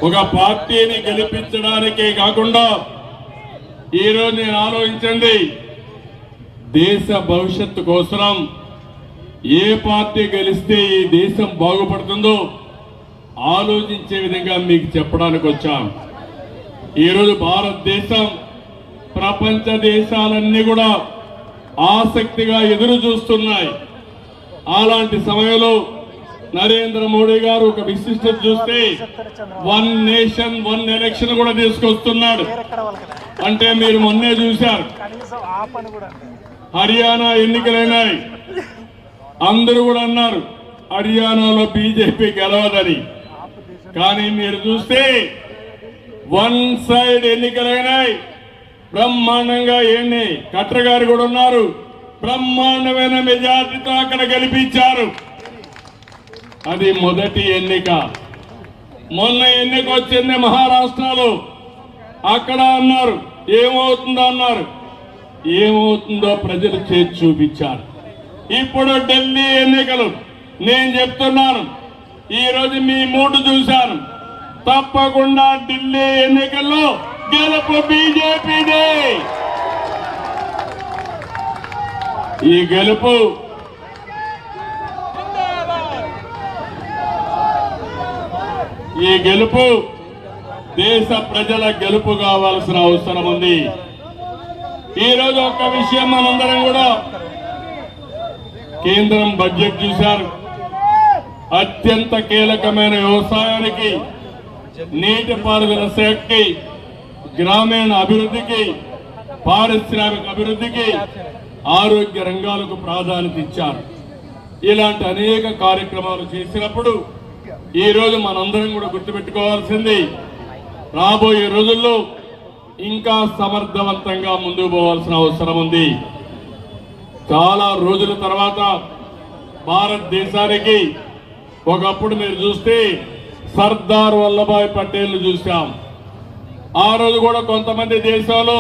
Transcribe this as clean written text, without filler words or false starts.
ఒక పార్టీని గెలిపించడానికే కాకుండా ఈరోజు నేను ఆలోచించండి, దేశ భవిష్యత్తు కోసం ఏ పార్టీ గెలిస్తే ఈ దేశం బాగుపడుతుందో ఆలోచించే విధంగా మీకు చెప్పడానికి వచ్చాం. ఈరోజు భారతదేశం ప్రపంచ దేశాలన్నీ కూడా ఆసక్తిగా ఎదురు చూస్తున్నాయి. అలాంటి సమయంలో నరేంద్ర మోడీ గారు ఒక విశిష్టత చూస్తే 1 నేషన్ 1 ఎలక్షన్ కూడా తీసుకొస్తున్నాడు. అంటే మీరు మొన్నే చూశారు, హర్యానా ఎన్నికలైనాయి, అందరూ కూడా అన్నారు హర్యానాలో బీజేపీ గెలవదని. కానీ మీరు చూస్తే 1 సైడ్ ఎన్నికలైనాయి, బ్రహ్మాండంగా ఏంటి ఖట్టర్ గారు కూడా ఉన్నారు, బ్రహ్మాండమైన మెజార్టీతో అక్కడ గెలిపించారు. అది మొదటి ఎన్నిక. మొన్న ఎన్నిక వచ్చింది మహారాష్ట్రలో, అక్కడ అన్నారు ఏమవుతుందో అన్నారు, ఏమవుతుందో ప్రజలు చేసి చూపించారు. ఇప్పుడు ఢిల్లీ ఎన్నికలు, నేను చెప్తున్నాను ఈరోజు మీ మూడు చూశాను, తప్పకుండా ఢిల్లీ ఎన్నికల్లో గెలుపు బీజేపీదే. ఈ గెలుపు దేశ ప్రజల గెలుపు కావాల్సిన అవసరం ఉంది. ఈరోజు ఒక విషయం మనందరం కూడా కేంద్రం బడ్జెట్ చూశారు. అత్యంత కీలకమైన వ్యవసాయానికి, నీటిపారుదల శాఖకి, గ్రామీణ అభివృద్ధికి, పారిశ్రామిక అభివృద్ధికి, ఆరోగ్య రంగాలకు ప్రాధాన్యత ఇచ్చారు. ఇలాంటి అనేక కార్యక్రమాలు చేసినప్పుడు ఈరోజు మనందరం కూడా గుర్తుపెట్టుకోవాల్సింది, రాబోయే రోజుల్లో ఇంకా సమర్థవంతంగా ముందుకు పోవాల్సిన అవసరం ఉంది. చాలా రోజుల తర్వాత భారతదేశానికి ఒకప్పుడు మీరు చూస్తే సర్దార్ వల్లభాయ్ పటేల్ చూశాం. ఆ రోజు కూడా కొంతమంది దేశాల్లో